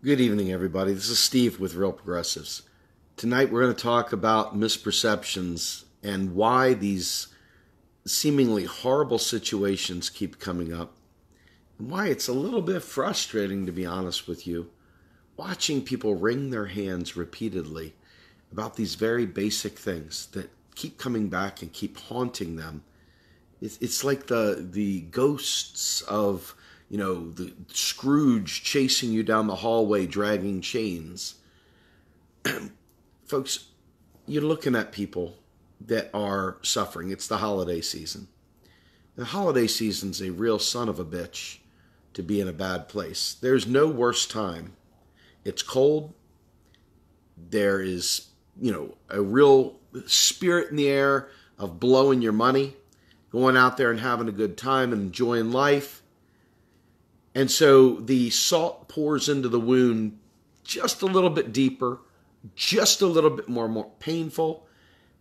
Good evening, everybody. This is Steve with Real Progressives. Tonight we're going to talk about misperceptions and why these seemingly horrible situations keep coming up, and why it's a little bit frustrating, to be honest with you, watching people wring their hands repeatedly about these very basic things that keep coming back and keep haunting them. It's like the ghosts of the Scrooge chasing you down the hallway dragging chains. Folks, you're looking at people that are suffering. It's the holiday season. The holiday season's a real son of a bitch to be in a bad place. There's no worse time. It's cold. There is, a real spirit in the air of blowing your money, going out there and having a good time and enjoying life. And so the salt pours into the wound just a little bit deeper, just a little bit more painful.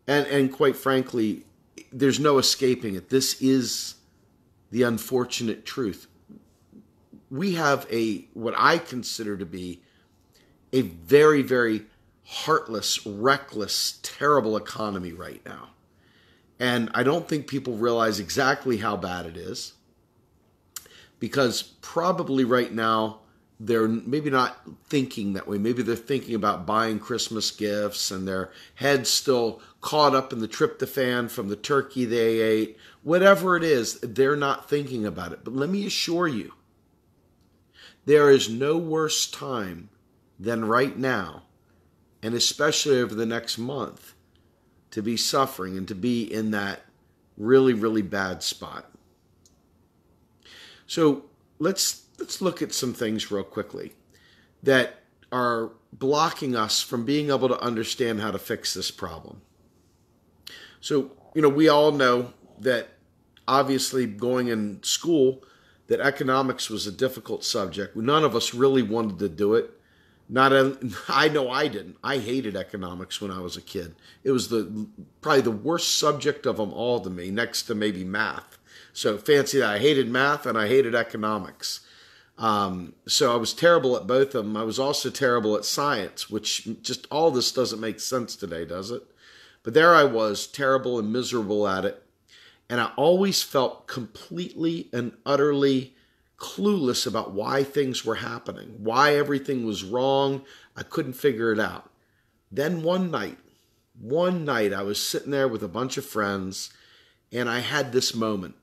And quite frankly, there's no escaping it. This is the unfortunate truth. We have what I consider to be a very, very heartless, reckless, terrible economy right now. And I don't think people realize exactly how bad it is. Because probably right now, they're maybe not thinking that way. Maybe they're thinking about buying Christmas gifts and their head's still caught up in the tryptophan from the turkey they ate. Whatever it is, they're not thinking about it. But let me assure you, there is no worse time than right now, and especially over the next month, to be suffering and to be in that really, really bad spot. So let's look at some things real quickly that are blocking us from being able to understand how to fix this problem. So, we all know that obviously going in school, that economics was a difficult subject. None of us really wanted to do it. I know I didn't. I hated economics when I was a kid. It was probably the worst subject of them all to me, next to maybe math. So fancy that. I hated math and I hated economics. So I was terrible at both of them. I was also terrible at science, which just all this doesn't make sense today, does it? But there I was, terrible and miserable at it. And I always felt completely and utterly clueless about why things were happening, why everything was wrong. I couldn't figure it out. Then one night I was sitting there with a bunch of friends and I had this moment.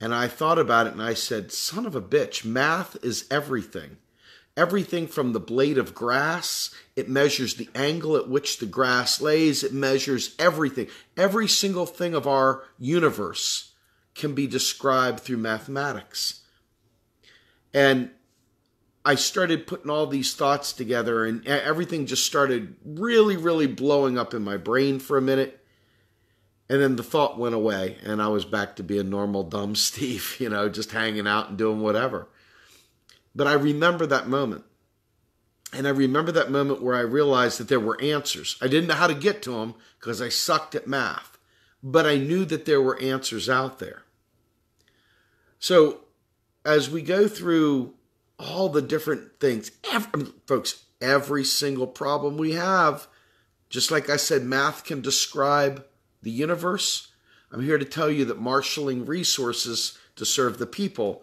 And I thought about it and I said, son of a bitch, math is everything. Everything from the blade of grass, it measures the angle at which the grass lays, it measures everything. Every single thing of our universe can be described through mathematics. And I started putting all these thoughts together and everything just started really, really blowing up in my brain for a minute. And then the thought went away and I was back to being normal, dumb Steve, just hanging out and doing whatever. But I remember that moment. And I remember that moment where I realized that there were answers. I didn't know how to get to them because I sucked at math. But I knew that there were answers out there. So as we go through all the different things, folks, every single problem we have, just like I said, math can describe the universe. I'm here to tell you that marshaling resources to serve the people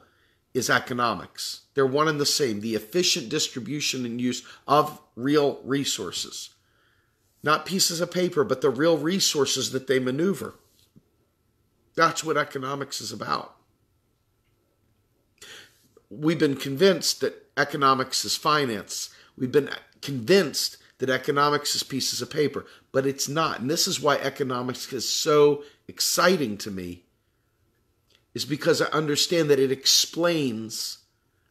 is economics. They're one and the same. The efficient distribution and use of real resources. Not pieces of paper, but the real resources that they maneuver. That's what economics is about. We've been convinced that economics is finance. We've been convinced that economics is pieces of paper, but it's not. And this is why economics is so exciting to me, is because I understand that it explains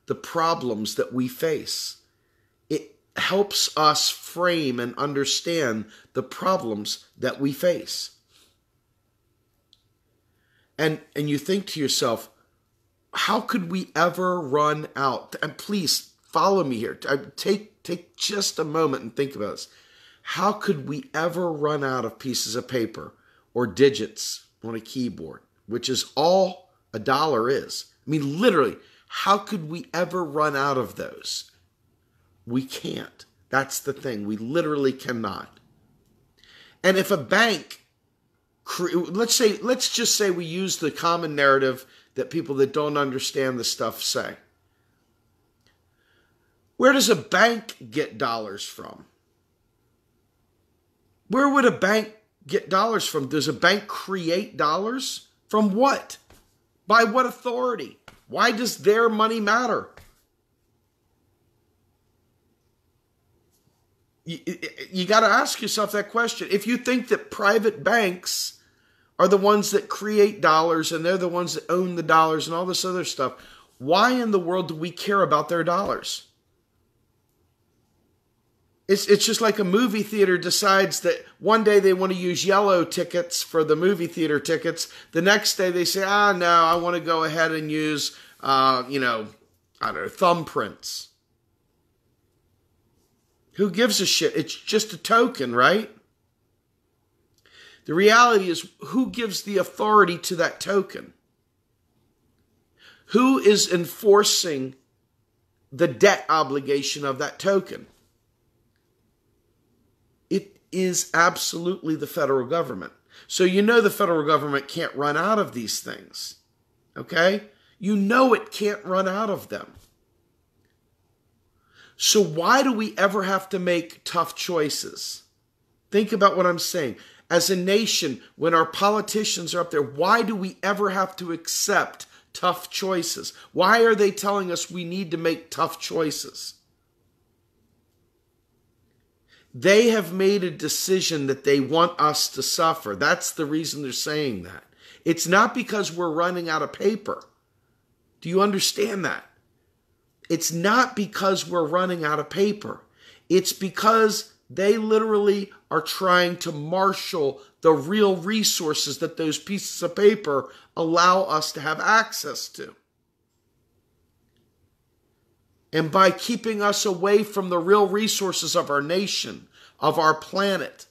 the problems that we face. It helps us frame and understand the problems that we face. And you think to yourself, how could we ever run out? And please follow me here. Take just a moment and think about this. How could we ever run out of pieces of paper or digits on a keyboard, which is all a dollar is? I mean, literally, how could we ever run out of those? We can't. That's the thing. We literally cannot. And if a bank, let's just say we use the common narrative that people that don't understand the stuff say. Where does a bank get dollars from? Where would a bank get dollars from? Does a bank create dollars? From what? By what authority? Why does their money matter? You got to ask yourself that question. If you think that private banks are the ones that create dollars and they're the ones that own the dollars and all this other stuff, why in the world do we care about their dollars? It's just like a movie theater decides that one day they want to use yellow tickets for the movie theater tickets. The next day they say, no, I want to go ahead and use, I don't know, thumbprints. Who gives a shit? It's just a token, right? The reality is, who gives the authority to that token? Who is enforcing the debt obligation of that token? It is absolutely the federal government. So you know the federal government can't run out of these things. Okay? You know it can't run out of them. So why do we ever have to make tough choices? Think about what I'm saying. As a nation, when our politicians are up there, why do we ever have to accept tough choices? Why are they telling us we need to make tough choices? They have made a decision that they want us to suffer. That's the reason they're saying that. It's not because we're running out of paper. Do you understand that? It's not because we're running out of paper. It's because they literally are trying to marshal the real resources that those pieces of paper allow us to have access to. And by keeping us away from the real resources of our nation, of our planet,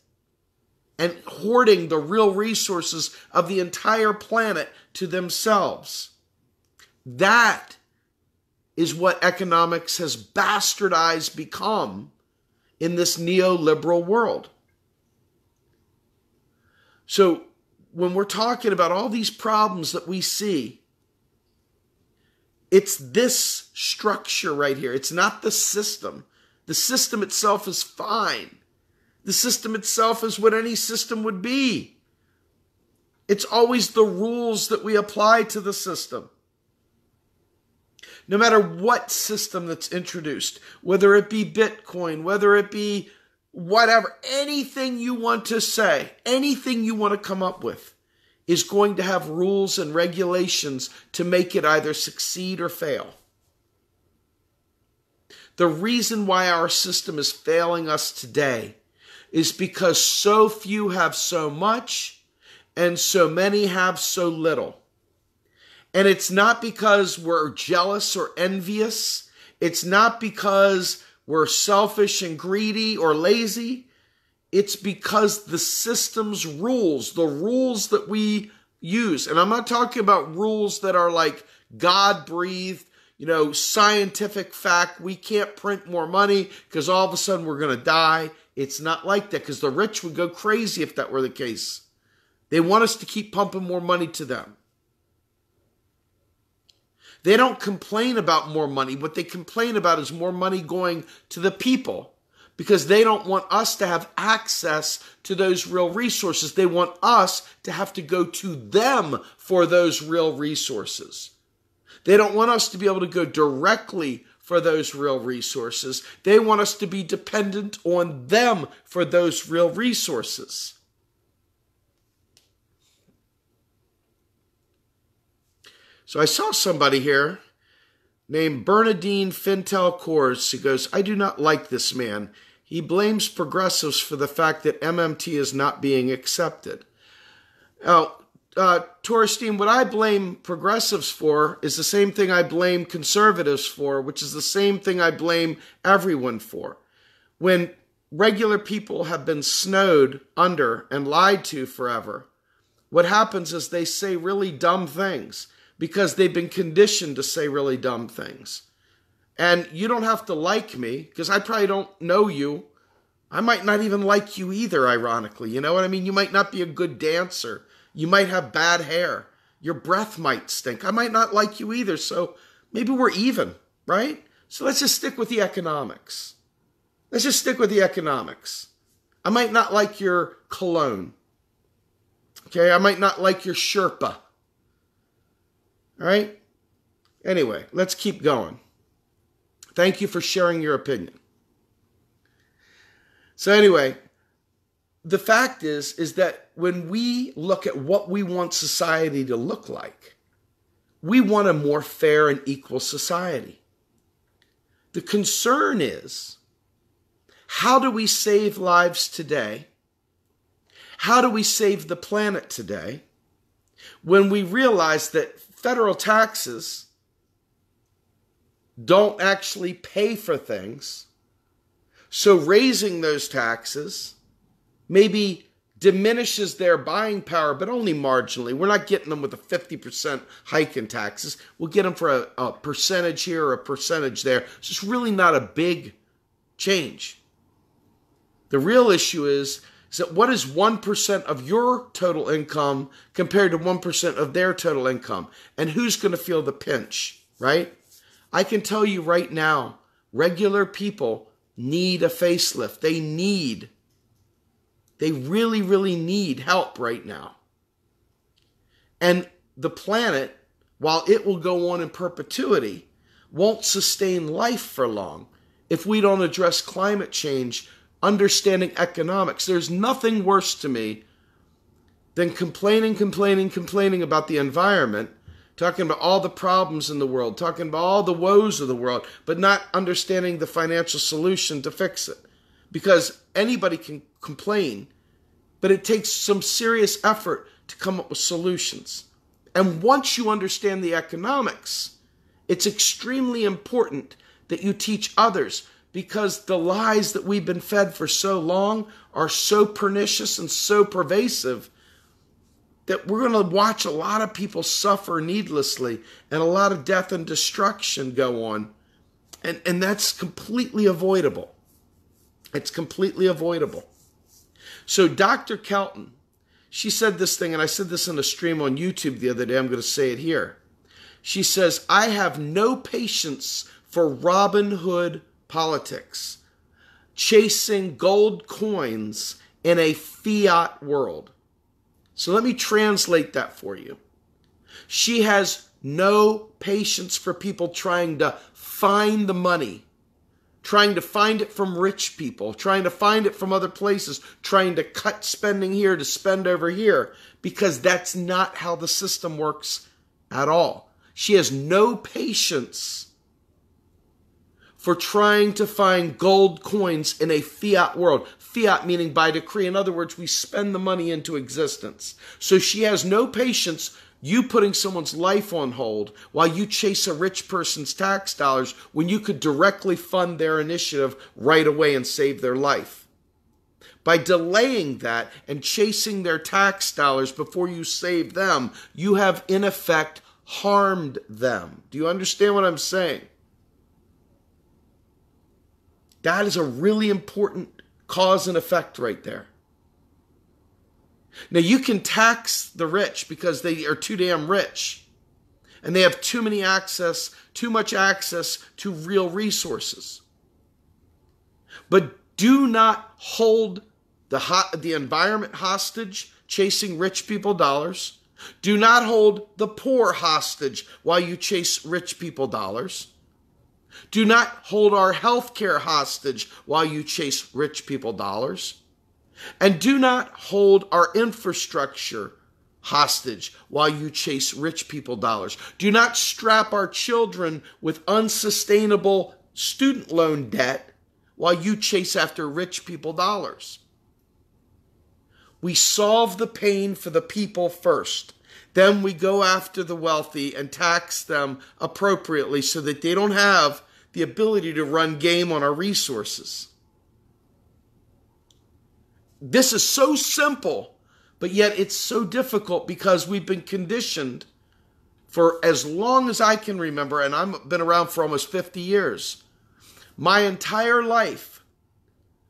and hoarding the real resources of the entire planet to themselves, that is what economics has bastardized become in this neoliberal world. So when we're talking about all these problems that we see, it's this structure right here. It's not the system. The system itself is fine. The system itself is what any system would be. It's always the rules that we apply to the system. No matter what system that's introduced, whether it be Bitcoin, whether it be whatever, anything you want to say, anything you want to come up with is going to have rules and regulations to make it either succeed or fail. The reason why our system is failing us today is because so few have so much and so many have so little. And it's not because we're jealous or envious. It's not because we're selfish and greedy or lazy. It's because the system's rules, the rules that we use, and I'm not talking about rules that are like God-breathed, scientific fact, we can't print more money because all of a sudden we're going to die. It's not like that, because the rich would go crazy if that were the case. They want us to keep pumping more money to them. They don't complain about more money. What they complain about is more money going to the people, because they don't want us to have access to those real resources. They want us to have to go to them for those real resources. They don't want us to be able to go directly for those real resources. They want us to be dependent on them for those real resources. So I saw somebody here named Bernardine Fintel Coors who goes, I do not like this man. He blames progressives for the fact that MMT is not being accepted. Now, Torstein, what I blame progressives for is the same thing I blame conservatives for, which is the same thing I blame everyone for. When regular people have been snowed under and lied to forever, what happens is they say really dumb things, because they've been conditioned to say really dumb things. And you don't have to like me, because I probably don't know you. I might not even like you either, ironically. You know what I mean? You might not be a good dancer. You might have bad hair. Your breath might stink. I might not like you either. So maybe we're even, right? So let's just stick with the economics. Let's just stick with the economics. I might not like your cologne. Okay, I might not like your Sherpa. All right? Anyway, let's keep going. Thank you for sharing your opinion. So anyway, the fact is that when we look at what we want society to look like, we want a more fair and equal society. The concern is, how do we save lives today? How do we save the planet today when we realize that federal taxes don't actually pay for things? So raising those taxes maybe diminishes their buying power, but only marginally. We're not getting them with a 50% hike in taxes. We'll get them for a percentage here or a percentage there. So it's really not a big change. The real issue is that what is 1% of your total income compared to 1% of their total income? And who's going to feel the pinch, right? I can tell you right now, regular people need a facelift. They really, really need help right now. And the planet, while it will go on in perpetuity, won't sustain life for long if we don't address climate change, understanding economics. There's nothing worse to me than complaining about the environment, talking about all the problems in the world, talking about all the woes of the world, but not understanding the financial solution to fix it. Because anybody can complain, but it takes some serious effort to come up with solutions. And once you understand the economics, it's extremely important that you teach others, because the lies that we've been fed for so long are so pernicious and so pervasive that we're going to watch a lot of people suffer needlessly and a lot of death and destruction go on. And that's completely avoidable. It's completely avoidable. So Dr. Kelton, she said this thing, and I said this in a stream on YouTube the other day. I'm going to say it here. She says, I have no patience for Robin Hood politics, chasing gold coins in a fiat world. So let me translate that for you. She has no patience for people trying to find the money, trying to find it from rich people, trying to find it from other places, trying to cut spending here to spend over here, because that's not how the system works at all. She has no patience for trying to find gold coins in a fiat world. Fiat meaning by decree. In other words, we spend the money into existence. So she has no patience you putting someone's life on hold while you chase a rich person's tax dollars when you could directly fund their initiative right away and save their life. By delaying that and chasing their tax dollars before you save them, you have in effect harmed them. Do you understand what I'm saying? That is a really important cause and effect right there. Now, you can tax the rich because they are too damn rich and they have too much access to real resources. But do not hold the environment hostage, chasing rich people dollars. Do not hold the poor hostage while you chase rich people dollars. Do not hold our health care hostage while you chase rich people dollars. And do not hold our infrastructure hostage while you chase rich people dollars. Do not strap our children with unsustainable student loan debt while you chase after rich people dollars. We solve the pain for the people first. Then we go after the wealthy and tax them appropriately so that they don't have the ability to run game on our resources. This is so simple, but yet it's so difficult because we've been conditioned For as long as I can remember, and I've been around for almost 50 years, my entire life,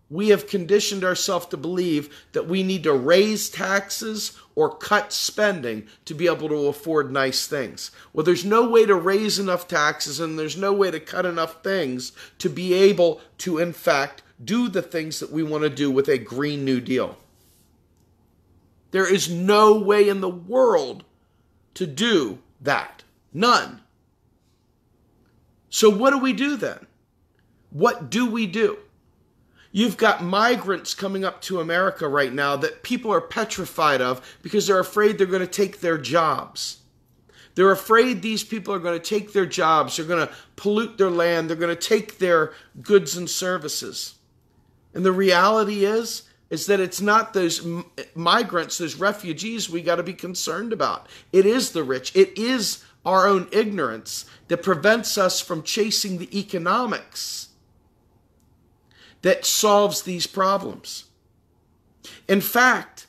we have conditioned ourselves to believe that we need to raise taxes or cut spending to be able to afford nice things. Well, there's no way to raise enough taxes and there's no way to cut enough things to be able to, in fact, do the things that we want to do with a Green New Deal. There is no way in the world to do that. None. So what do we do then? What do we do? You've got migrants coming up to America right now that people are petrified of because they're afraid they're going to take their jobs. They're afraid these people are going to take their jobs. They're going to pollute their land. They're going to take their goods and services. And the reality is that it's not those migrants, those refugees we got to be concerned about. It is the rich. It is our own ignorance that prevents us from chasing the economics that solves these problems. In fact,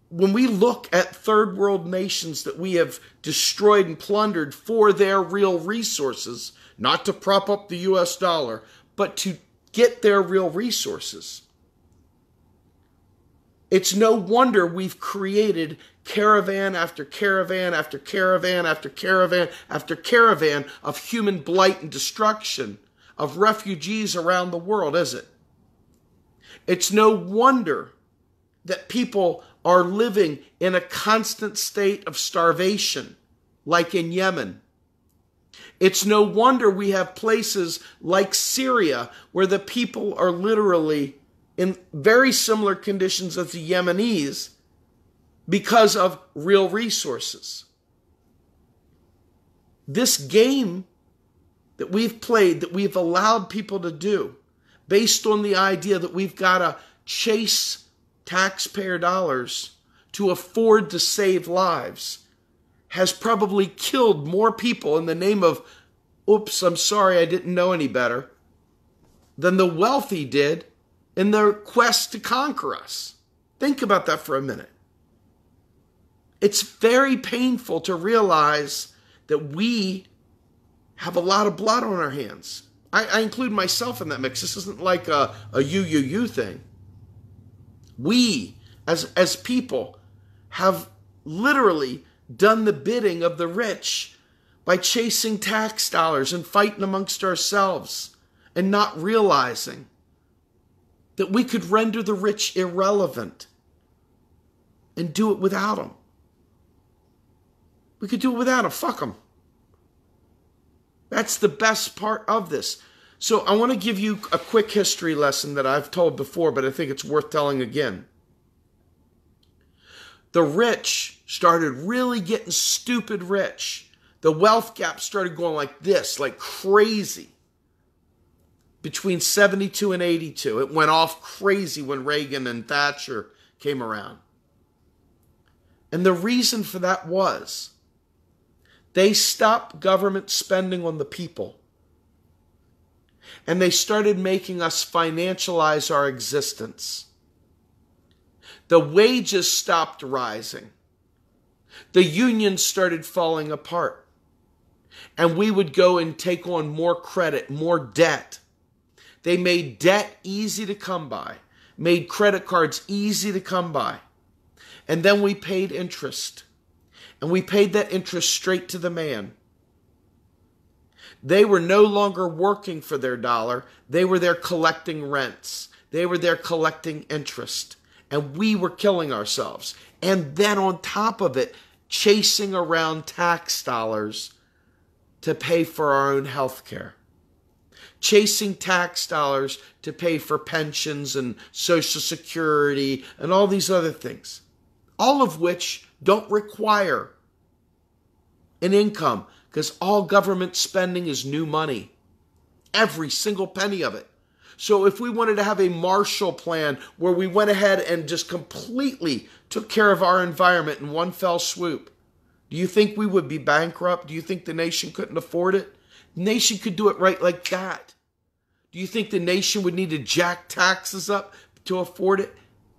when we look at third world nations that we have destroyed and plundered for their real resources, not to prop up the US dollar, but to get their real resources, it's no wonder we've created caravan after caravan after caravan after caravan after caravan of human blight and destruction of refugees around the world, is it? It's no wonder that people are living in a constant state of starvation, like in Yemen. It's no wonder we have places like Syria where the people are literally in very similar conditions as the Yemenis because of real resources. This game that we've played, that we've allowed people to do, based on the idea that we've got to chase taxpayer dollars to afford to save lives, has probably killed more people in the name of, oops, I'm sorry, I didn't know any better, than the wealthy did in their quest to conquer us. Think about that for a minute. It's very painful to realize that we have a lot of blood on our hands. I include myself in that mix. This isn't like a you thing. We, as people, have literally done the bidding of the rich by chasing tax dollars and fighting amongst ourselves and not realizing that we could render the rich irrelevant and do it without them. We could do it without them. Fuck them. That's the best part of this. So I want to give you a quick history lesson that I've told before, but I think it's worth telling again. The rich started really getting stupid rich. The wealth gap started going like this, like crazy. Between 72 and 82. It went off crazy when Reagan and Thatcher came around. And the reason for that was they stopped government spending on the people. And they started making us financialize our existence. The wages stopped rising. The unions started falling apart. And we would go and take on more credit, more debt. They made debt easy to come by, made credit cards easy to come by. And then we paid interest. And we paid that interest straight to the man. They were no longer working for their dollar. They were there collecting rents. They were there collecting interest. And we were killing ourselves. And then on top of it, chasing around tax dollars to pay for our own health care. Chasing tax dollars to pay for pensions and Social Security and all these other things. All of which don't require an income because all government spending is new money. Every single penny of it. So if we wanted to have a Marshall Plan where we went ahead and just completely took care of our environment in one fell swoop, do you think we would be bankrupt? Do you think the nation couldn't afford it? The nation could do it right like that. Do you think the nation would need to jack taxes up to afford it?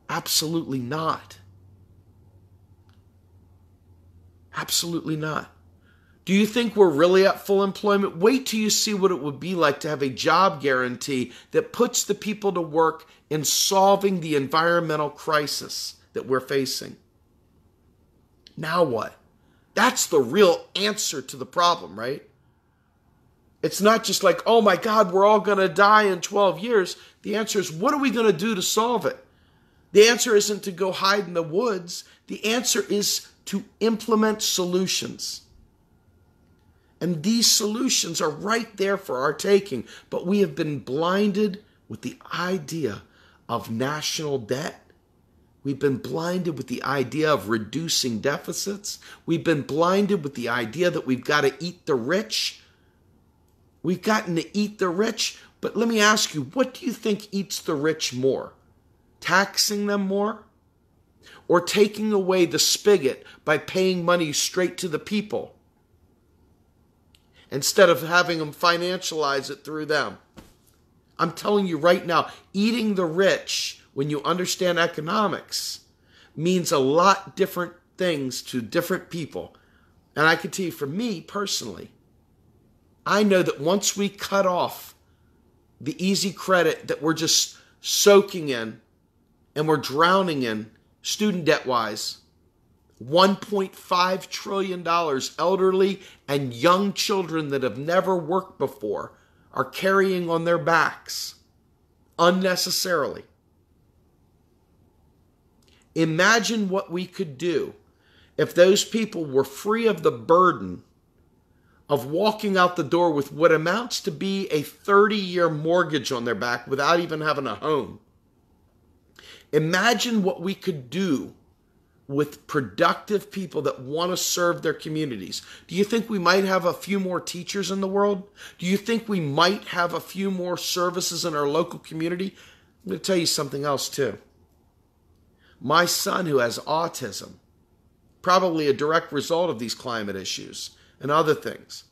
Absolutely not. Absolutely not. Do you think we're really at full employment? Wait till you see what it would be like to have a job guarantee that puts the people to work in solving the environmental crisis that we're facing. Now what? That's the real answer to the problem, right? It's not just like, oh my God, we're all going to die in 12 years. The answer is, what are we going to do to solve it? The answer isn't to go hide in the woods. The answer is to implement solutions. And these solutions are right there for our taking. But we have been blinded with the idea of national debt. We've been blinded with the idea of reducing deficits. We've been blinded with the idea that we've got to eat the rich. We've gotten to eat the rich. But let me ask you, what do you think eats the rich more? Taxing them more? Or taking away the spigot by paying money straight to the people, instead of having them financialize it through them? I'm telling you right now, eating the rich, when you understand economics, means a lot different things to different people. And I can tell you, for me personally, I know that once we cut off the easy credit that we're just soaking in and we're drowning in, student debt-wise, $1.5 trillion, elderly and young children that have never worked before are carrying on their backs unnecessarily. Imagine what we could do if those people were free of the burden of walking out the door with what amounts to be a 30-year mortgage on their back without even having a home. Imagine what we could do with productive people that want to serve their communities. Do you think we might have a few more teachers in the world? Do you think we might have a few more services in our local community? I'm going to tell you something else too. My son, who has autism, probably a direct result of these climate issues and other things,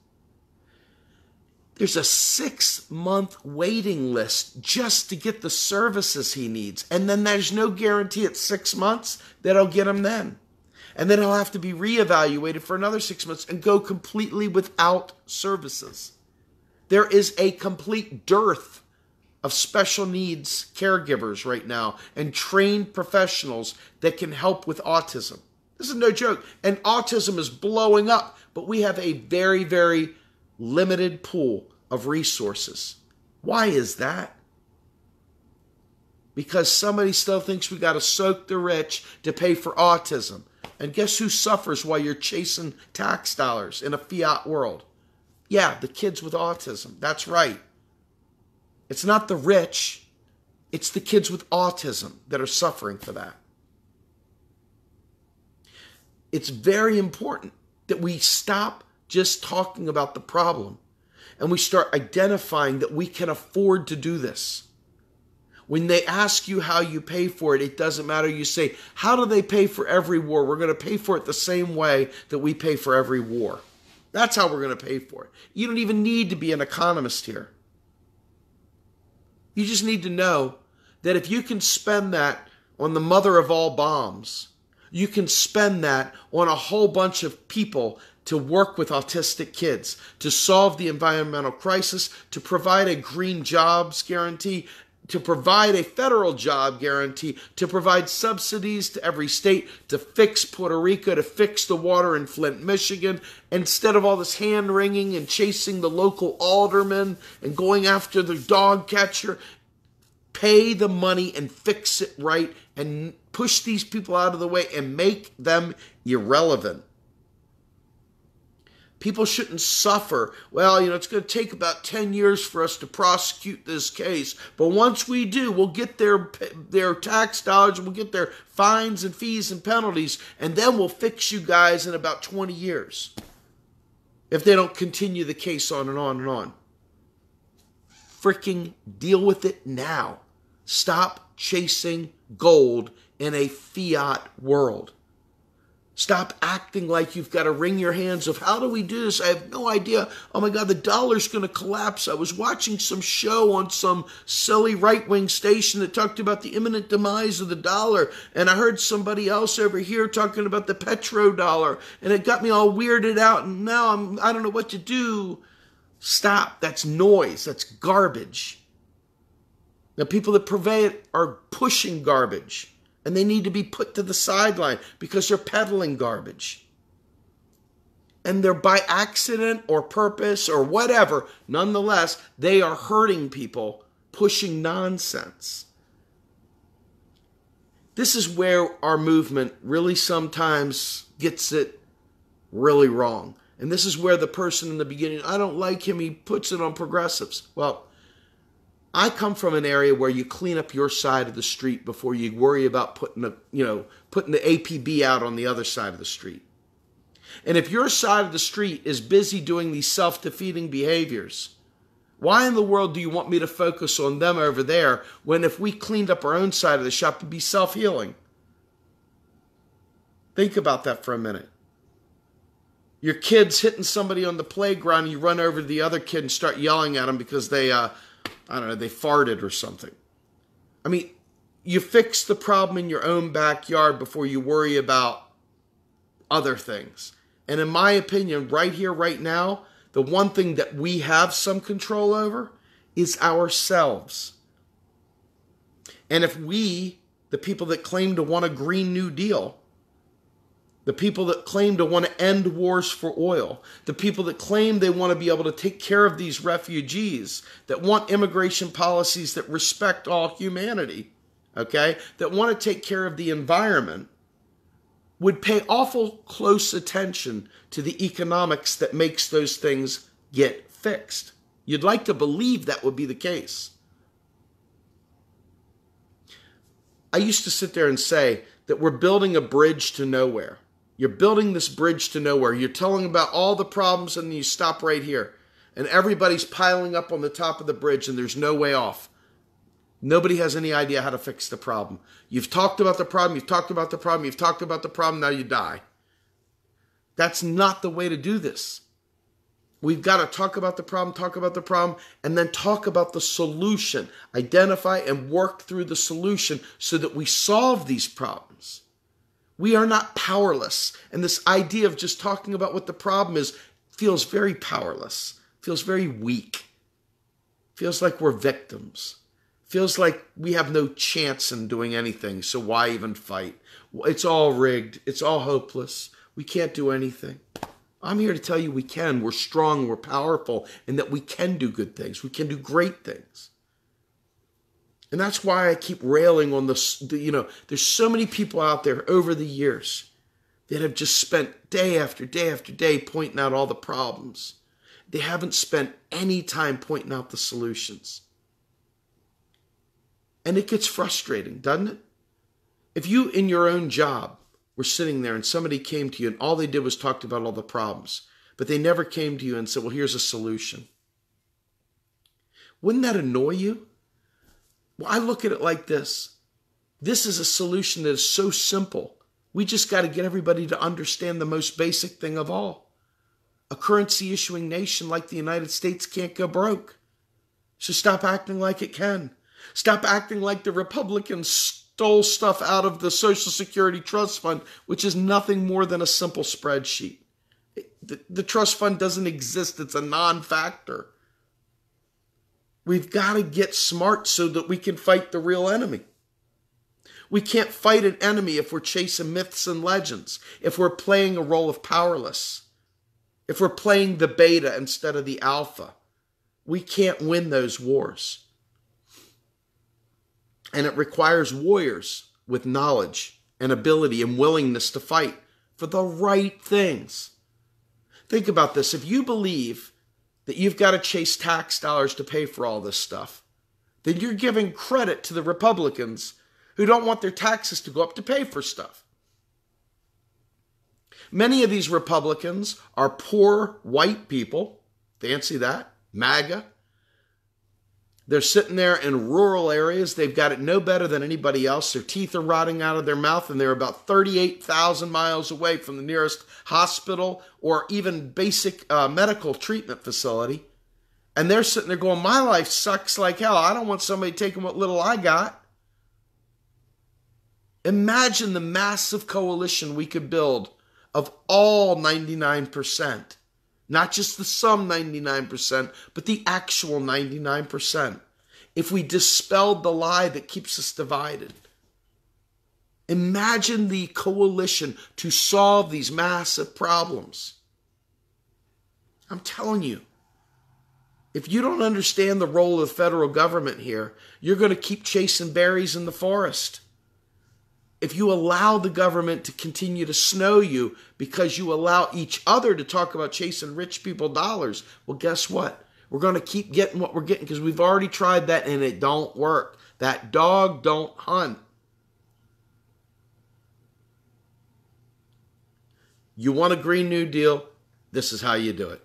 there's a 6-month waiting list just to get the services he needs. And then there's no guarantee at 6 months that I'll get him then. And then he'll have to be reevaluated for another 6 months and go completely without services. There is a complete dearth of special needs caregivers right now and trained professionals that can help with autism. This is no joke. And autism is blowing up, but we have a very, very limited pool of resources. Why is that? Because somebody still thinks we got to soak the rich to pay for autism. And guess who suffers while you're chasing tax dollars in a fiat world? Yeah, the kids with autism. That's right. It's not the rich. It's the kids with autism that are suffering for that. It's very important that we stop just talking about the problem and we start identifying that we can afford to do this. When they ask you how you pay for it, it doesn't matter. You say, how do they pay for every war? We're going to pay for it the same way that we pay for every war. That's how we're going to pay for it. You don't even need to be an economist here. You just need to know that if you can spend that on the mother of all bombs, you can spend that on a whole bunch of people to work with autistic kids, to solve the environmental crisis, to provide a green jobs guarantee, to provide a federal job guarantee, to provide subsidies to every state, to fix Puerto Rico, to fix the water in Flint, Michigan, instead of all this hand-wringing and chasing the local alderman and going after the dog catcher. Pay the money and fix it right and push these people out of the way and make them irrelevant. People shouldn't suffer. Well, it's going to take about 10 years for us to prosecute this case. But once we do, we'll get their tax dollars, we'll get their fines and fees and penalties, and then we'll fix you guys in about 20 years. If they don't continue the case on and on and on. Freaking deal with it now. Stop chasing gold in a fiat world. Stop acting like you've got to wring your hands of, how do we do this? I have no idea. Oh my God, the dollar's going to collapse. I was watching some show on some silly right-wing station that talked about the imminent demise of the dollar. And I heard somebody else over here talking about the petrodollar. And it got me all weirded out. And now I don't know what to do. Stop. That's noise. That's garbage. The people that purvey it are pushing garbage. And they need to be put to the sideline because they're peddling garbage. And they're by accident or purpose or whatever. Nonetheless, they are hurting people, pushing nonsense. This is where our movement really sometimes gets it really wrong. And this is where the person in the beginning, I don't like him, he puts it on progressives. Well, I come from an area where you clean up your side of the street before you worry about putting the APB out on the other side of the street. And if your side of the street is busy doing these self-defeating behaviors, why in the world do you want me to focus on them over there when if we cleaned up our own side of the shop, it'd be self-healing? Think about that for a minute. Your kid's hitting somebody on the playground, you run over to the other kid and start yelling at them because they farted or something. I mean, you fix the problem in your own backyard before you worry about other things. And in my opinion, right here, right now, the one thing that we have some control over is ourselves. And if we, the people that claim to want a Green New Deal, the people that claim to want to end wars for oil, the people that claim they want to be able to take care of these refugees, that want immigration policies that respect all humanity, okay, that want to take care of the environment, would pay awful close attention to the economics that makes those things get fixed. You'd like to believe that would be the case. I used to sit there and say that we're building a bridge to nowhere. You're building this bridge to nowhere. You're telling about all the problems and you stop right here. And everybody's piling up on the top of the bridge and there's no way off. Nobody has any idea how to fix the problem. You've talked about the problem, you've talked about the problem, you've talked about the problem, now you die. That's not the way to do this. We've got to talk about the problem, and then talk about the solution. Identify and work through the solution so that we solve these problems. We are not powerless. And this idea of just talking about what the problem is feels very powerless, feels very weak, feels like we're victims, feels like we have no chance in doing anything, so why even fight? It's all rigged. It's all hopeless. We can't do anything. I'm here to tell you we can. We're strong, we're powerful, and that we can do good things. We can do great things. And that's why I keep railing on this. There's so many people out there over the years that have just spent day after day after day pointing out all the problems. They haven't spent any time pointing out the solutions. And it gets frustrating, doesn't it? If you, in your own job, were sitting there and somebody came to you and all they did was talked about all the problems, but they never came to you and said, well, here's a solution. Wouldn't that annoy you? Well, I look at it like this. This is a solution that is so simple. We just got to get everybody to understand the most basic thing of all. A currency issuing nation like the United States can't go broke. So stop acting like it can. Stop acting like the Republicans stole stuff out of the Social Security Trust Fund, which is nothing more than a simple spreadsheet. The trust fund doesn't exist. It's a non-factor. We've got to get smart so that we can fight the real enemy. We can't fight an enemy if we're chasing myths and legends, if we're playing a role of powerless, if we're playing the beta instead of the alpha. We can't win those wars. And it requires warriors with knowledge and ability and willingness to fight for the right things. Think about this. If you believe that you've got to chase tax dollars to pay for all this stuff, then you're giving credit to the Republicans who don't want their taxes to go up to pay for stuff. Many of these Republicans are poor white people, fancy that, MAGA, They're sitting there in rural areas. They've got it no better than anybody else. Their teeth are rotting out of their mouth, and they're about 38,000 miles away from the nearest hospital or even basic medical treatment facility. And they're sitting there going, my life sucks like hell. I don't want somebody taking what little I got. Imagine the massive coalition we could build of all 99%. Not just the some 99%, but the actual 99%. If we dispelled the lie that keeps us divided. Imagine the coalition to solve these massive problems. I'm telling you, if you don't understand the role of the federal government here, you're going to keep chasing berries in the forest. If you allow the government to continue to snow you because you allow each other to talk about chasing rich people dollars, well, guess what? We're going to keep getting what we're getting because we've already tried that and it don't work. That dog don't hunt. You want a Green New Deal? This is how you do it.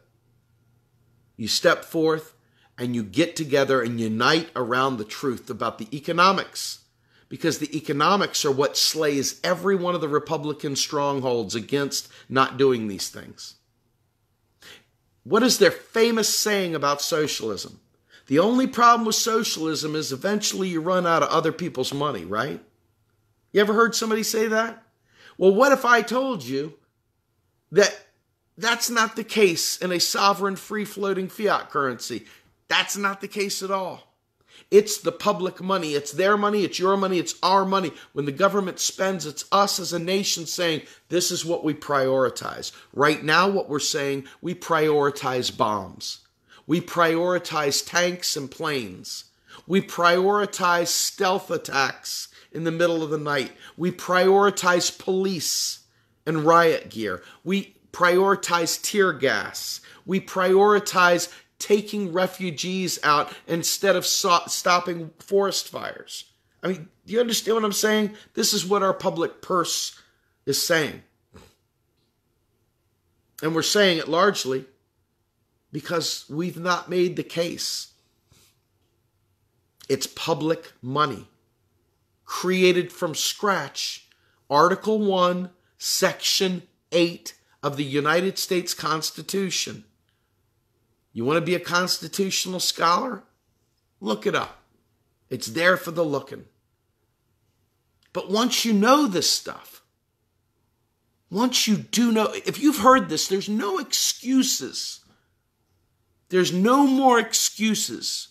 You step forth and you get together and unite around the truth about the economics. Because the economics are what slays every one of the Republican strongholds against not doing these things. What is their famous saying about socialism? The only problem with socialism is eventually you run out of other people's money, right? You ever heard somebody say that? Well, what if I told you that that's not the case in a sovereign, free-floating fiat currency? That's not the case at all. It's the public money. It's their money. It's your money. It's our money. When the government spends, it's us as a nation saying, this is what we prioritize. Right now, what we're saying, we prioritize bombs. We prioritize tanks and planes. We prioritize stealth attacks in the middle of the night. We prioritize police and riot gear. We prioritize tear gas. We prioritize taking refugees out instead of stopping forest fires. I mean, do you understand what I'm saying? This is what our public purse is saying. And we're saying it largely because we've not made the case. It's public money created from scratch. Article 1, Section 8 of the United States Constitution. You want to be a constitutional scholar? Look it up. It's there for the looking. But once you know this stuff, once you do know, if you've heard this, there's no excuses. There's no more excuses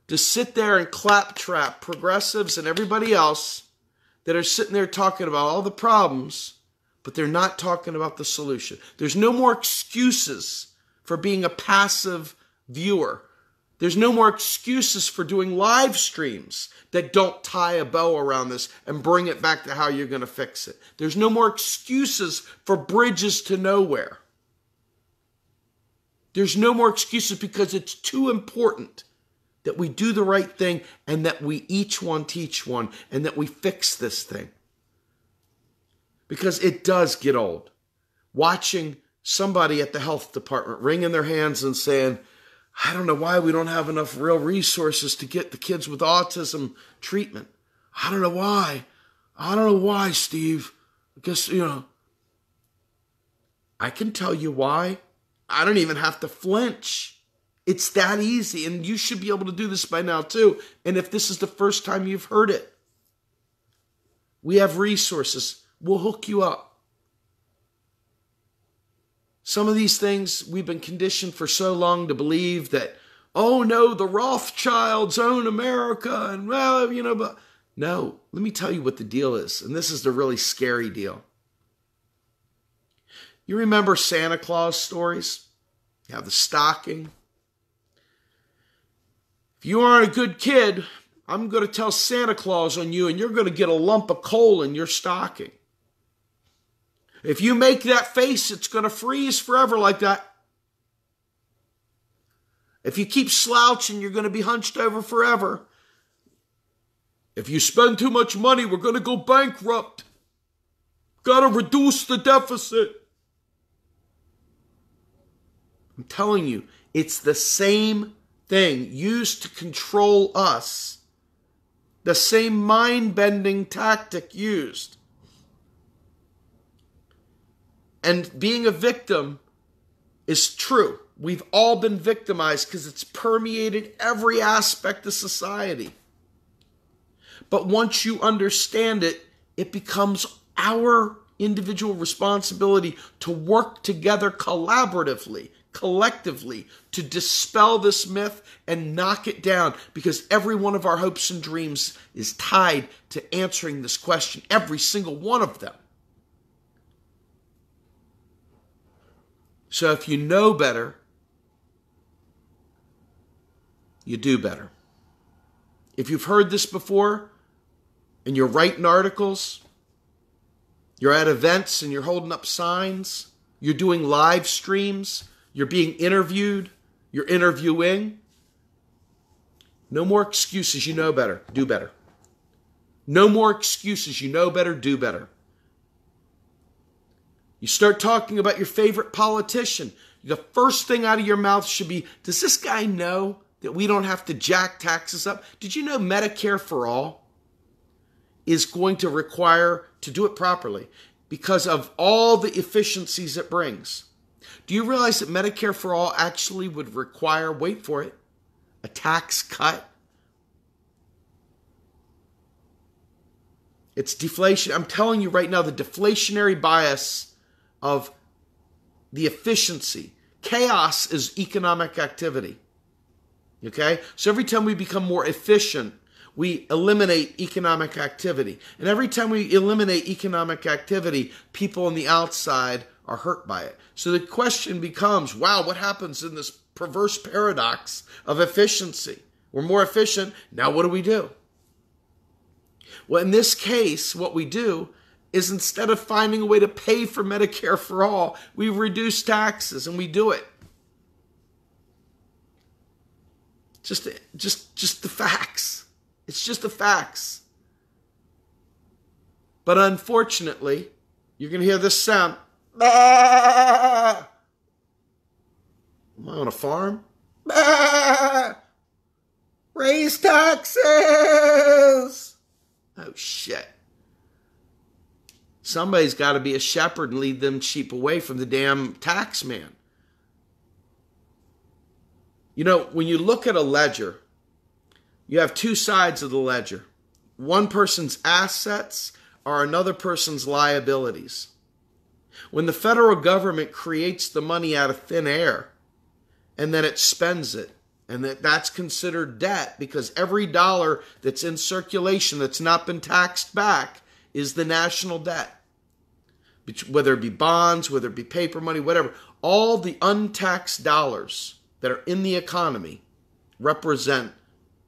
to sit there and claptrap progressives and everybody else that are sitting there talking about all the problems, but they're not talking about the solution. There's no more excuses for being a passive viewer. There's no more excuses for doing live streams that don't tie a bow around this and bring it back to how you're going to fix it. There's no more excuses for bridges to nowhere. There's no more excuses because it's too important that we do the right thing and that we each one teach one and that we fix this thing. Because it does get old. Watching somebody at the health department wringing their hands and saying, I don't know why we don't have enough real resources to get the kids with autism treatment. I don't know why. I don't know why, Steve. I guess, I can tell you why. I don't even have to flinch. It's that easy, and you should be able to do this by now too. And if this is the first time you've heard it, we have resources. We'll hook you up. Some of these things we've been conditioned for so long to believe that, oh no, the Rothschilds own America, and but no, let me tell you what the deal is, and this is the really scary deal. You remember Santa Claus stories? You have the stocking. If you aren't a good kid, I'm going to tell Santa Claus on you, and you're going to get a lump of coal in your stocking. If you make that face, it's going to freeze forever like that. If you keep slouching, you're going to be hunched over forever. If you spend too much money, we're going to go bankrupt. Got to reduce the deficit. I'm telling you, it's the same thing used to control us, the same mind-bending tactic used. And being a victim is true. We've all been victimized because it's permeated every aspect of society. But once you understand it, it becomes our individual responsibility to work together collaboratively, collectively, to dispel this myth and knock it down, because every one of our hopes and dreams is tied to answering this question, every single one of them. So if you know better, you do better. If you've heard this before and you're writing articles, you're at events and you're holding up signs, you're doing live streams, you're being interviewed, you're interviewing, no more excuses. You know better, do better. No more excuses. You know better, do better. You start talking about your favorite politician, the first thing out of your mouth should be, does this guy know that we don't have to jack taxes up? Did you know Medicare for All is going to require, to do it properly, because of all the efficiencies it brings? Do you realize that Medicare for All actually would require, wait for it, a tax cut? It's deflation. I'm telling you right now, the deflationary bias of the efficiency. Chaos is economic activity. Okay? So every time we become more efficient, we eliminate economic activity. And every time we eliminate economic activity, people on the outside are hurt by it. So the question becomes, wow, what happens in this perverse paradox of efficiency? We're more efficient. Now what do we do? Well, in this case, what we do is instead of finding a way to pay for Medicare for all, we reduce taxes, and we do it. Just the facts. It's just the facts. But unfortunately, you're going to hear this sound. Bah! Am I on a farm? Bah! Raise taxes! Oh, shit. Somebody's got to be a shepherd and lead them sheep away from the damn tax man. You know, when you look at a ledger, you have two sides of the ledger. One person's assets are another person's liabilities. When the federal government creates the money out of thin air and then it spends it, and that's considered debt because every dollar that's in circulation that's not been taxed back is the national debt. Whether it be bonds, whether it be paper money, whatever. All the untaxed dollars that are in the economy represent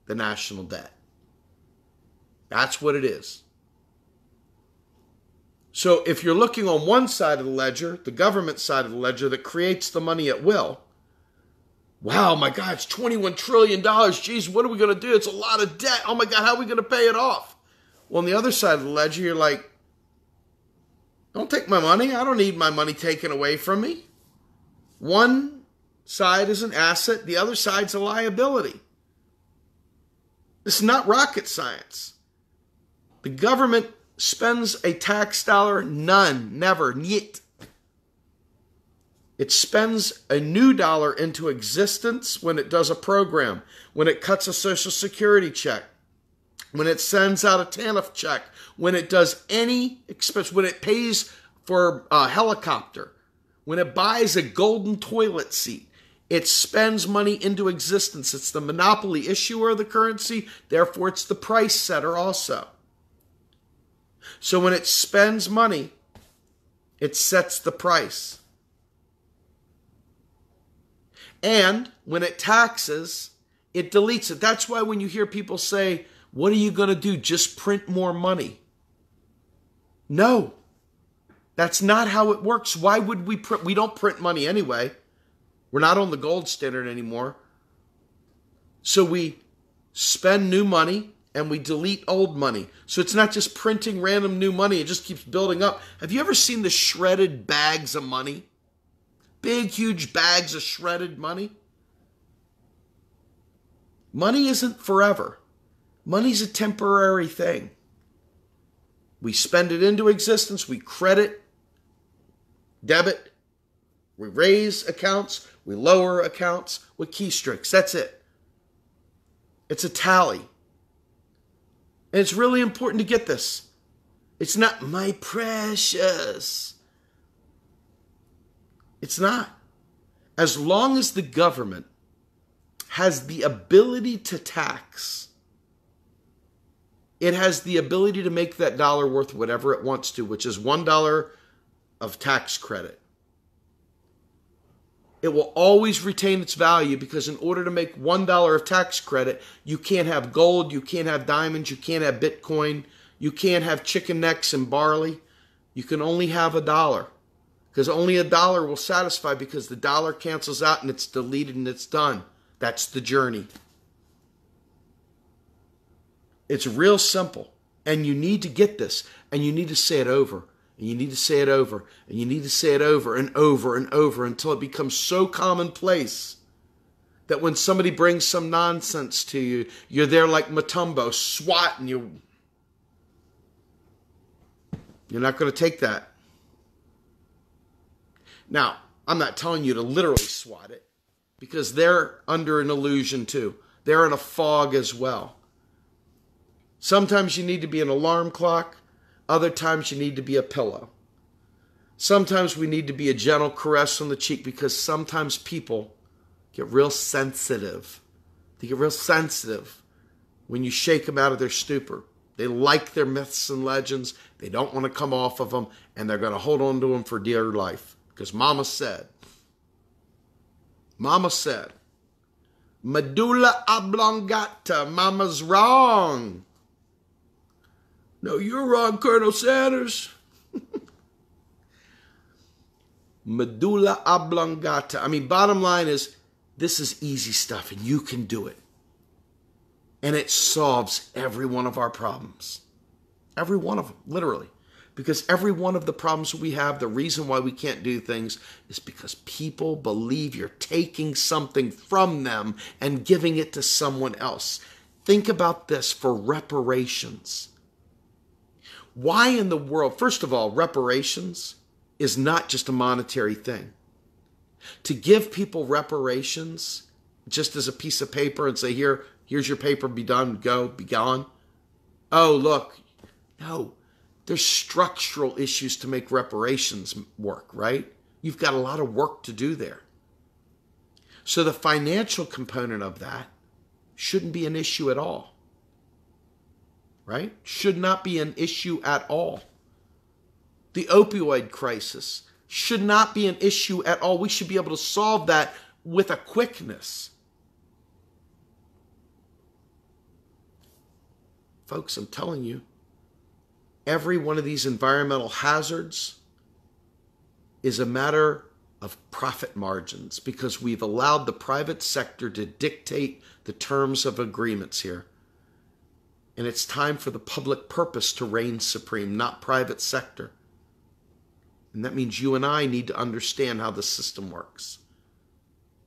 the national debt. That's what it is. So if you're looking on one side of the ledger, the government side of the ledger that creates the money at will, wow, my God, it's $21 trillion. Geez, what are we going to do? It's a lot of debt. Oh my God, how are we going to pay it off? Well, on the other side of the ledger, you're like, don't take my money. I don't need my money taken away from me. One side is an asset. The other side's a liability. This is not rocket science. The government spends a tax dollar, none, never, niet. It spends a new dollar into existence when it does a program, when it cuts a Social Security check, when it sends out a TANF check, when it does any expense, when it pays for a helicopter, when it buys a golden toilet seat, it spends money into existence. It's the monopoly issuer of the currency, therefore it's the price setter also. So when it spends money, it sets the price. And when it taxes, it deletes it. That's why when you hear people say, what are you going to do? Just print more money. No, that's not how it works. Why would we print? We don't print money anyway. We're not on the gold standard anymore. So we spend new money and we delete old money. So it's not just printing random new money. It just keeps building up. Have you ever seen the shredded bags of money? Big, huge bags of shredded money? Money isn't forever. Money's a temporary thing. We spend it into existence. We credit, debit. We raise accounts. We lower accounts with keystrokes. That's it. It's a tally. And it's really important to get this. It's not my precious. It's not. As long as the government has the ability to tax, it has the ability to make that dollar worth whatever it wants to, which is $1 of tax credit. It will always retain its value because in order to make $1 of tax credit, you can't have gold, you can't have diamonds, you can't have Bitcoin, you can't have chicken necks and barley. You can only have $1 because only $1 will satisfy because the dollar cancels out and it's deleted and it's done. That's the journey. It's real simple. And you need to get this. And you need to say it over. And you need to say it over. And you need to say it over and over and over until it becomes so commonplace that when somebody brings some nonsense to you, you're there like Matumbo, swatting you. You're not going to take that. Now, I'm not telling you to literally swat it because they're under an illusion too. They're in a fog as well. Sometimes you need to be an alarm clock. Other times you need to be a pillow. Sometimes we need to be a gentle caress on the cheek because sometimes people get real sensitive. They get real sensitive when you shake them out of their stupor. They like their myths and legends. They don't want to come off of them, and they're going to hold on to them for dear life. Because Mama said, medulla oblongata, Mama's wrong. No, you're wrong, Colonel Sanders. Medulla oblongata. I mean, bottom line is, this is easy stuff, and you can do it. And it solves every one of our problems. Every one of them, literally. Because every one of the problems we have, the reason why we can't do things is because people believe you're taking something from them and giving it to someone else. Think about this for reparations. Why in the world? First of all, reparations is not just a monetary thing. To give people reparations just as a piece of paper and say, here's your paper, be done, go, be gone. Oh, look. No, there's structural issues to make reparations work, right? You've got a lot of work to do there. So the financial component of that shouldn't be an issue at all. Right? Should not be an issue at all. The opioid crisis should not be an issue at all. We should be able to solve that with a quickness. Folks, I'm telling you, every one of these environmental hazards is a matter of profit margins because we've allowed the private sector to dictate the terms of agreements here. And it's time for the public purpose to reign supreme, not private sector. And that means you and I need to understand how the system works.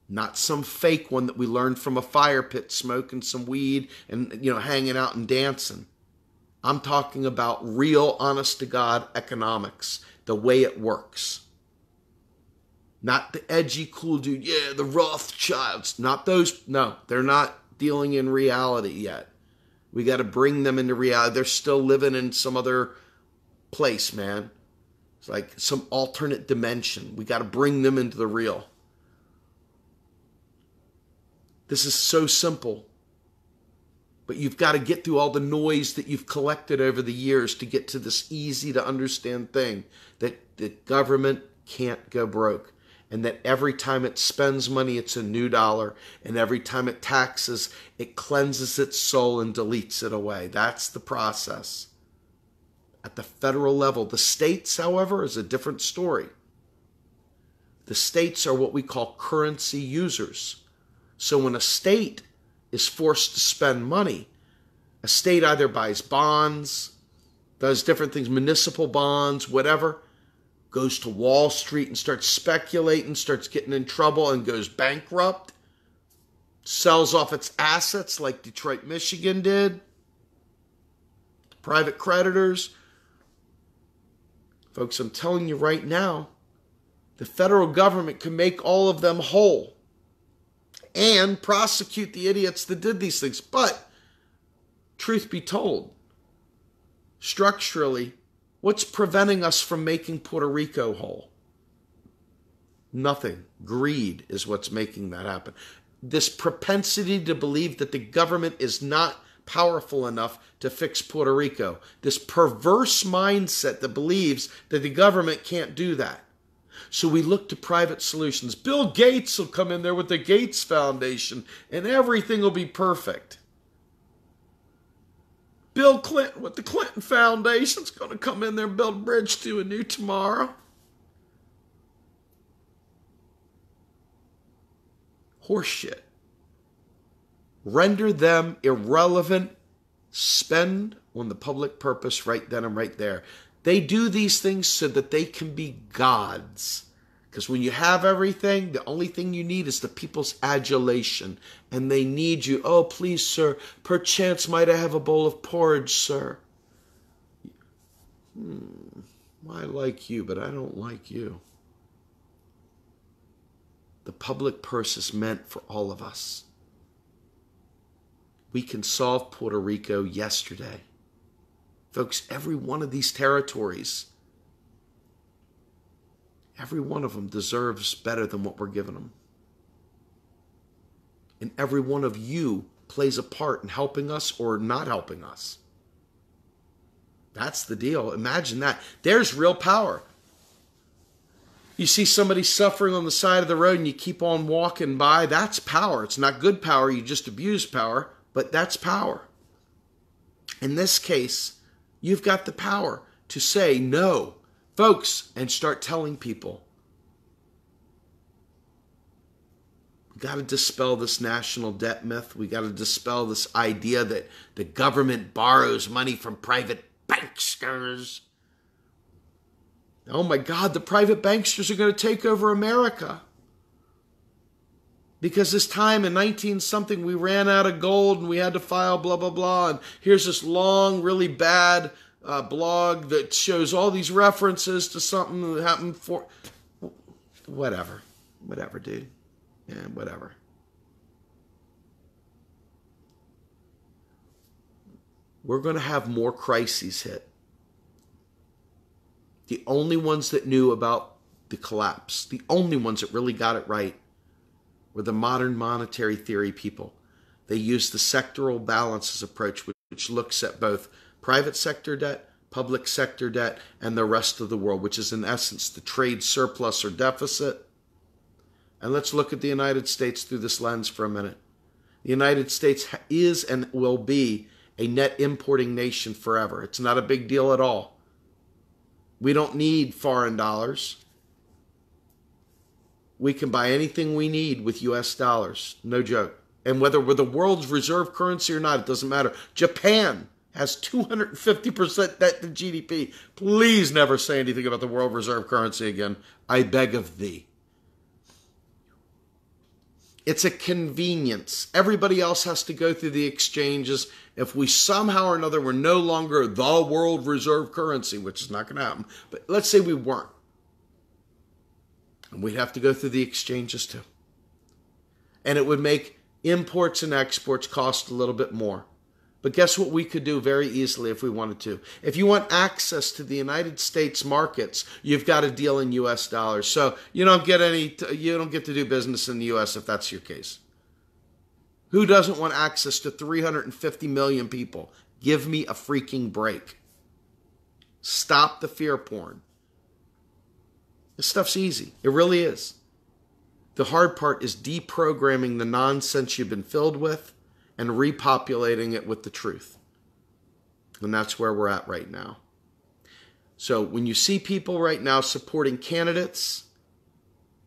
Not some fake one that we learned from a fire pit smoking some weed and, hanging out and dancing. I'm talking about real, honest-to-God economics, the way it works. Not the edgy, cool dude, the Rothschilds. Not those. No, they're not dealing in reality yet. We got to bring them into reality. They're still living in some other place, man. It's like some alternate dimension. We got to bring them into the real. This is so simple. But you've got to get through all the noise that you've collected over the years to get to this easy to understand thing that the government can't go broke. And that every time it spends money, it's a new dollar. And every time it taxes, it cleanses its soul and deletes it away. That's the process. At the federal level. The states, however, is a different story. The states are what we call currency users. So when a state is forced to spend money, a state either buys bonds, does different things, municipal bonds, whatever, goes to Wall Street and starts speculating, starts getting in trouble and goes bankrupt, sells off its assets like Detroit, Michigan did, private creditors. Folks, I'm telling you right now, the federal government can make all of them whole and prosecute the idiots that did these things. But, truth be told, structurally, what's preventing us from making Puerto Rico whole? Nothing. Greed is what's making that happen. This propensity to believe that the government is not powerful enough to fix Puerto Rico. This perverse mindset that believes that the government can't do that. So we look to private solutions. Bill Gates will come in there with the Gates Foundation and everything will be perfect. Bill Clinton with the Clinton Foundation is going to come in there and build a bridge to a new tomorrow. Horseshit. Render them irrelevant. Spend on the public purpose right then and right there. They do these things so that they can be gods. Because when you have everything, the only thing you need is the people's adulation. And they need you. Oh, please, sir, perchance might I have a bowl of porridge, sir? I like you, but I don't like you. The public purse is meant for all of us. We can solve Puerto Rico yesterday. Folks, every one of these territories, every one of them deserves better than what we're giving them. And every one of you plays a part in helping us or not helping us. That's the deal. Imagine that. There's real power. You see somebody suffering on the side of the road and you keep on walking by, that's power. It's not good power, you just abuse power, but that's power. In this case, you've got the power to say no, folks, and start telling people. We got to dispel this national debt myth. We got to dispel this idea that the government borrows money from private banksters. Oh my God, the private banksters are going to take over America. Because this time in 19-something, we ran out of gold and we had to file blah, blah, blah. And here's this long, really bad blog that shows all these references to something that happened for... Whatever. Whatever, dude. Yeah, whatever. We're going to have more crises hit. The only ones that knew about the collapse, the only ones that really got it right, were the modern monetary theory people. They used the sectoral balances approach, which looks at both private sector debt, public sector debt, and the rest of the world, which is in essence the trade surplus or deficit. And let's look at the United States through this lens for a minute. The United States is and will be a net importing nation forever. It's not a big deal at all. We don't need foreign dollars. We can buy anything we need with US dollars. No joke. And whether we're the world's reserve currency or not, it doesn't matter. Japan has 250% debt to GDP. Please never say anything about the world reserve currency again. I beg of thee. It's a convenience. Everybody else has to go through the exchanges. If we somehow or another were no longer the world reserve currency, which is not going to happen, but let's say we weren't, and we'd have to go through the exchanges too. And it would make imports and exports cost a little bit more. But guess what we could do very easily if we wanted to? If you want access to the United States markets, you've got to deal in US dollars. So you don't get to do business in the US if that's your case. Who doesn't want access to 350 million people? Give me a freaking break. Stop the fear porn. This stuff's easy. It really is. The hard part is deprogramming the nonsense you've been filled with and repopulating it with the truth. And that's where we're at right now. So when you see people right now supporting candidates,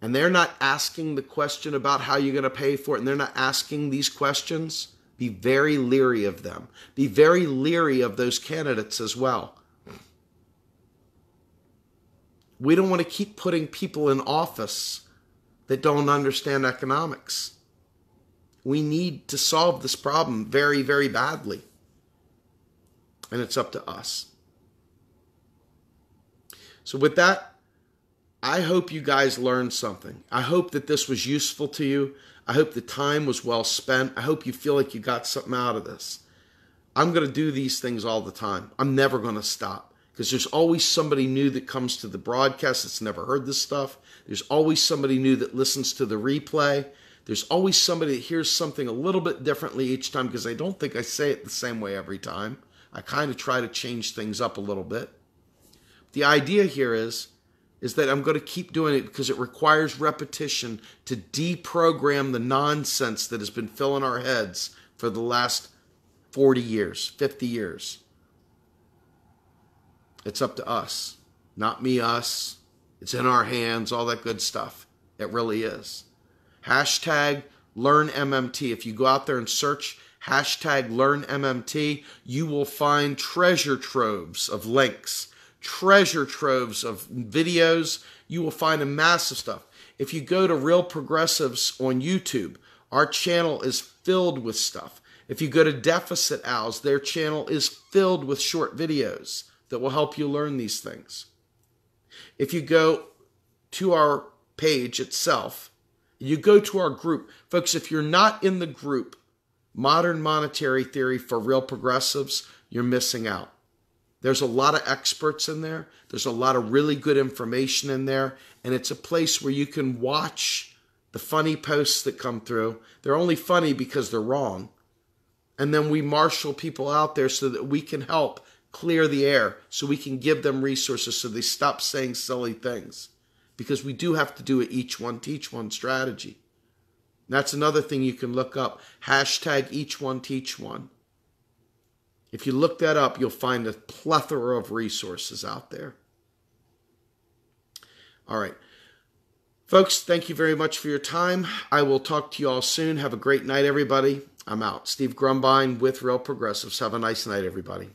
and they're not asking the question about how you're going to pay for it, and they're not asking these questions, be very leery of them. Be very leery of those candidates as well. We don't want to keep putting people in office that don't understand economics. We need to solve this problem very, very badly. And it's up to us. So with that, I hope you guys learned something. I hope that this was useful to you. I hope the time was well spent. I hope you feel like you got something out of this. I'm going to do these things all the time. I'm never going to stop because there's always somebody new that comes to the broadcast that's never heard this stuff. There's always somebody new that listens to the replay. There's always somebody that hears something a little bit differently each time because I don't think I say it the same way every time. I kind of try to change things up a little bit. The idea here is that I'm going to keep doing it because it requires repetition to deprogram the nonsense that has been filling our heads for the last 40 years, 50 years. It's up to us. Not me, us. It's in our hands, all that good stuff. It really is. Hashtag LearnMMT. If you go out there and search hashtag LearnMMT, you will find treasure troves of links, treasure troves of videos. You will find a massive stuff. If you go to Real Progressives on YouTube, our channel is filled with stuff. If you go to Deficit Owls, their channel is filled with short videos that will help you learn these things. If you go to our page itself, you go to our group. Folks, if you're not in the group, Modern Monetary Theory for Real Progressives, you're missing out. There's a lot of experts in there. There's a lot of really good information in there. And it's a place where you can watch the funny posts that come through. They're only funny because they're wrong. And then we marshal people out there so that we can help clear the air, so we can give them resources so they stop saying silly things. Because we do have to do an each one teach one strategy. That's another thing you can look up. Hashtag each one teach one. If you look that up, you'll find a plethora of resources out there. All right. Folks, thank you very much for your time. I will talk to you all soon. Have a great night, everybody. I'm out. Steve Grumbine with Real Progressives. Have a nice night, everybody.